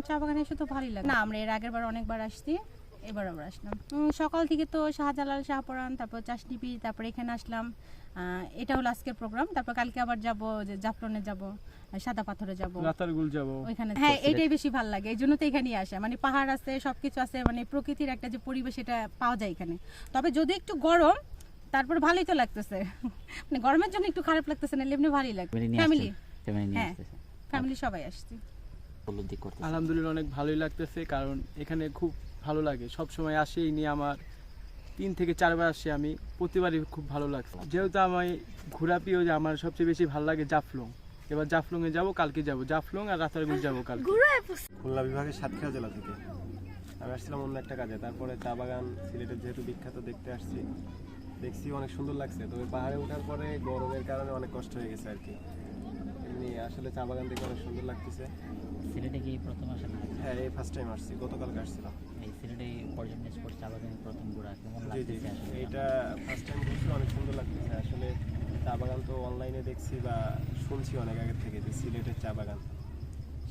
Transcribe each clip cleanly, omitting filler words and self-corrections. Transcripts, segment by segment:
চা বাগানে এসে তো ভালোই লাগে। না, আমরা এর আগের বার অনেকবার আসছি, এবার আমরা আসলাম। সকাল থেকে তো শাহজালাল, শাহপরান, তারপর চাষডিপি, তারপর এখানে আসলাম। এটা হলো আজকের প্রোগ্রাম। তারপর কালকে আবার যাব যে জাফলনে যাব, সাদা পাথরে যাব, রাতারগুল যাব ওইখানে। হ্যাঁ, এটাই বেশি ভালো লাগে, এই জন্য তো এখানেই আসে। মানে পাহাড় আছে, সবকিছু আছে, মানে প্রকৃতির একটা যে পরিবেশ এটা পাওয়া যায় এখানে। তবে যদি একটু গরম, তারপর ভালোই তো লাগতেছে। মানে গরমের জন্য একটু খারাপ লাগতেছে না, এমনি ভালোই লাগে। ফ্যামিলি, হ্যাঁ ফ্যামিলি সবাই আসছে। আলহামদুলিল্লাহ অনেক ভালোই লাগতেছে, কারণ এখানে খুব ভালো লাগে। সব সময় আসি, এই নিয়ে আমার 3 থেকে 4 বার আসি আমি, প্রতিবারই খুব ভালো লাগছে। যেহেতু আমি ঘোরাপিও যে আমার সবচেয়ে বেশি ভালো লাগে জাফলং। এবার জাফলংয়ে যাব, কালকে যাব জাফলং, আর রাতারগুল যাব কালকে। খুলনা বিভাগের সাতক্ষীরা জেলা থেকে আমি আসছিলাম অন্য একটা কাজে। তারপরে চা বাগান সিলেটের যেহেতু বিখ্যাত, দেখতে আসছি, দেখছি অনেক সুন্দর লাগছে। তবে পাহাড়ে ওঠার পরে গরমের কারণে অনেক কষ্ট হয়ে গেছে আর কি। এমনি আসলে চা বাগান দেখে অনেক সুন্দর লাগতেছে। সিলেটে কি প্রথম আসা না? হ্যাঁ, এই ফার্স্ট টাইম আসছি, গতকালকে আসছিলাম। এই সিলেটে পর্যটন স্পট চা বাগানে প্রথম ঘোরা কেমন জি জি, লাগতেছে আসলে? এইটা ফার্স্ট টাইম ঘুরছি, অনেক সুন্দর লাগতেছে। আসলে চা বাগান তো অনলাইনে দেখছি বা শুনছি অনেক আগের থেকে, যে সিলেটের চা বাগান,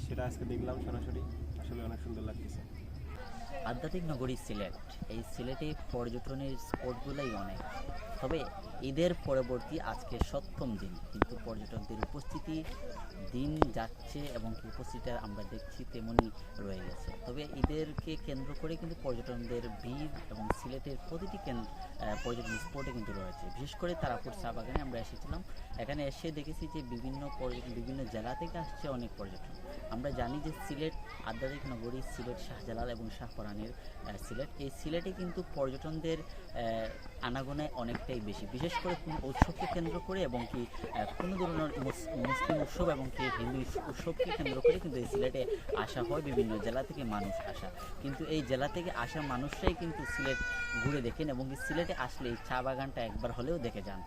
সেটা আজকে দেখলাম সরাসরি। আসলে অনেক সুন্দর লাগতেছে। আধ্যাত্মিক নগরী সিলেট, এই সিলেটে পর্যটনের স্পটগুলোই অনেক। তবে ঈদের পরবর্তী আজকে 7ম দিন, কিন্তু পর্যটকদের উপস্থিতি দিন যাচ্ছে এবং কি উপস্থিতিটা আমরা দেখছি তেমনই রয়ে গেছে। তবে ঈদেরকে কেন্দ্র করে কিন্তু পর্যটকদের ভিড় এবং সিলেটের প্রতিটি পর্যটন স্পটে কিন্তু রয়েছে। বিশেষ করে তারাপুর চা বাগানে আমরা এসেছিলাম, এখানে এসে দেখেছি যে বিভিন্ন জেলা থেকে আসছে অনেক পর্যটন। আমরা জানি যে সিলেট আধ্যাত্মিক নগরী, সিলেট শাহজালাল এবং শাহপরানের সিলেট, এই সিলেটে কিন্তু পর্যটনদের আনাগোনায় অনেকটাই বেশি, বিশেষ করে কোনো উৎসবকে কেন্দ্র করে এবং কি কোনো ধরনের মুসলিম উৎসব এবং কি হিন্দু উৎসবকে কেন্দ্র করে কিন্তু এই সিলেটে আসা হয়। বিভিন্ন জেলা থেকে মানুষ আসা, কিন্তু এই জেলা থেকে আসা মানুষরাই কিন্তু সিলেট ঘুরে দেখেন এবং কি সিলেটে আসলে এই চা বাগানটা একবার হলেও দেখে যান।